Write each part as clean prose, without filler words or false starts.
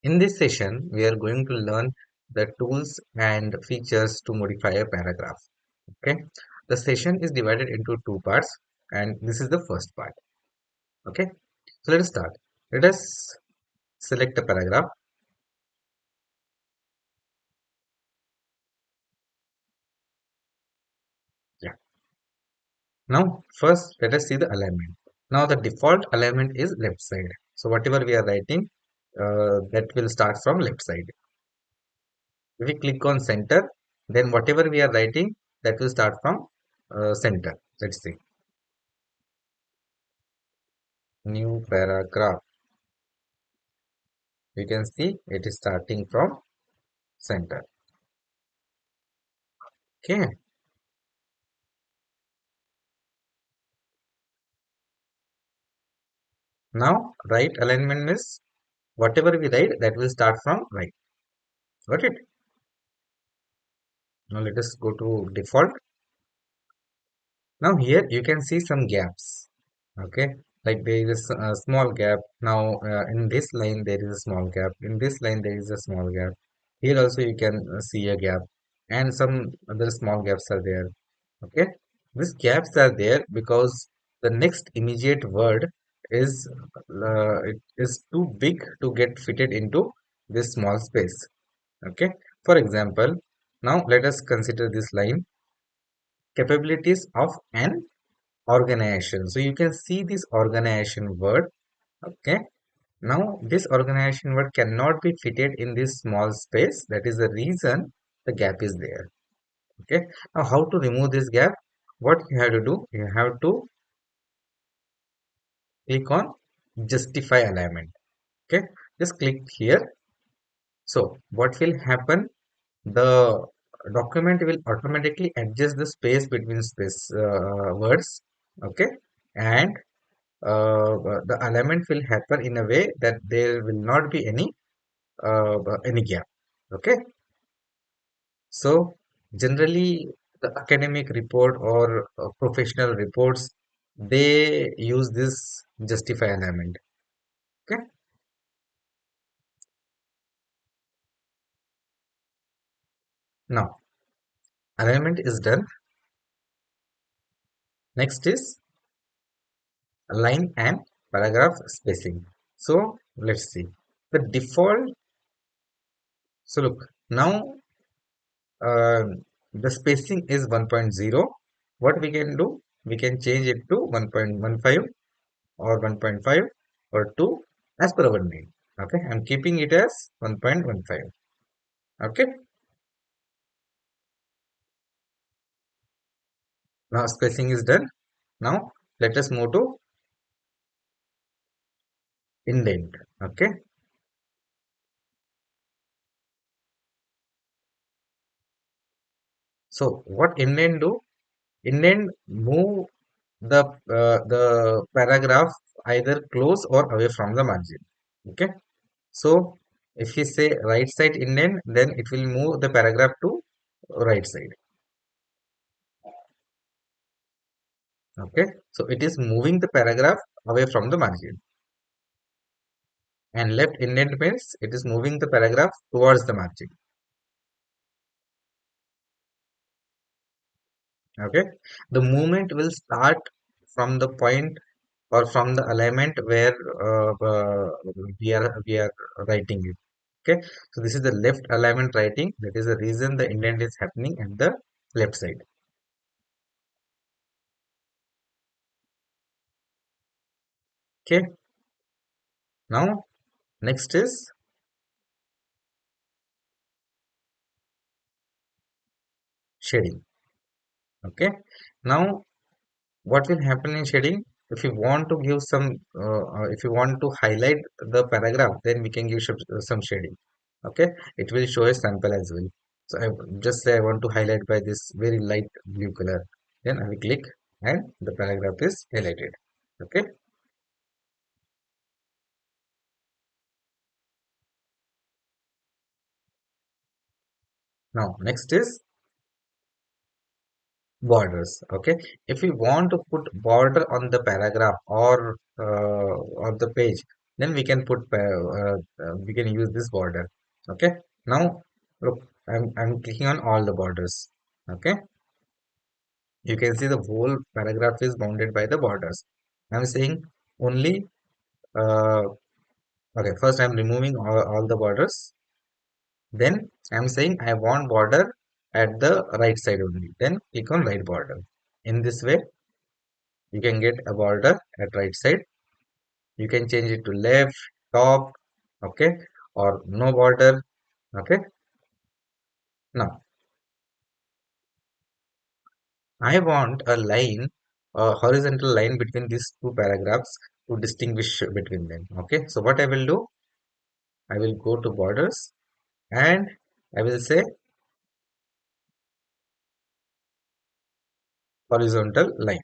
In this session, we are going to learn the tools and features to modify a paragraph. Okay, the session is divided into two parts, and this is the first part. Okay, so let us start. Let us select a paragraph. Yeah. Now, first, let us see the alignment. Now, the default alignment is left side. So, whatever we are writing, that will start from left side. If we click on center, then whatever we are writing, that will start from center. Let's see. New paragraph. You can see it is starting from center. Okay. Now, right alignment is whatever we write, that will start from right. Got it? Now, let us go to default. Now, here you can see some gaps. Okay, like there is a small gap. Now, in this line there is a small gap, in this line there is a small gap, here also you can see a gap, and some other small gaps are there. Okay, these gaps are there because the next immediate word is it is too big to get fitted into this small space. Okay, for example, now let us consider this line, capabilities of an organization. So you can see this organization word. Okay, now this organization word cannot be fitted in this small space. That is the reason the gap is there. Okay, now how to remove this gap? What you have to do, you have to click on justify alignment. Okay, just click here. So what will happen, the document will automatically adjust the space between space words. Okay, and the alignment will happen in a way that there will not be any gap. Okay, so generally the academic report or professional reports, they use this justify alignment. Okay, now alignment is done. Next is line and paragraph spacing. So let's see the default. So look, now uh, the spacing is 1.0. What we can do, we can change it to 1.15 or 1.5 or 2 as per our need. Okay, I'm keeping it as 1.15. Okay, now spacing is done. Now let us move to indent. Okay, so what indent do, indent move the paragraph either close or away from the margin. Okay, so if we say right side indent, then it will move the paragraph to right side. Okay, so it is moving the paragraph away from the margin, and left indent means it is moving the paragraph towards the margin. Okay, the movement will start from the point or from the alignment where we are writing it. Okay, so this is the left alignment writing. That is the reason the indent is happening at the left side. Okay, now next is shading. Okay, now what will happen in shading, if you want to give some if you want to highlight the paragraph, then we can give some shading. Okay, it will show a sample as well. So I just say I want to highlight by this very light blue color, then I will click and the paragraph is highlighted. Okay, now next is borders. Okay, if we want to put border on the paragraph or the page, then we can put we can use this border. Okay, now look, I'm clicking on all the borders. Okay, you can see the whole paragraph is bounded by the borders. I'm saying only uh, okay, first I'm removing all the borders. Then I'm saying I want border at the right side only. Then click on right border. In this way, you can get a border at right side. You can change it to left, top, okay, or no border. Okay. Now I want a line, a horizontal line between these two paragraphs to distinguish between them. Okay. So what I will do, I will go to borders and I will say horizontal line.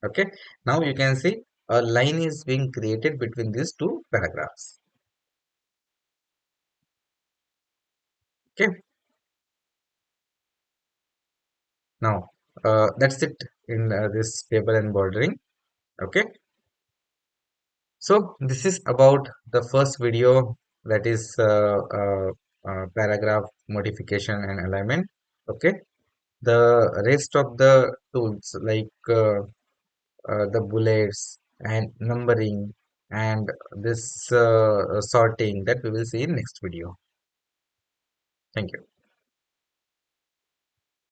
Okay, now you can see a line is being created between these two paragraphs. Okay, now that's it in this table and bordering. Okay, so this is about the first video, that is paragraph modification and alignment. Okay, the rest of the tools like the bullets and numbering and this sorting, that we will see in next video. Thank you.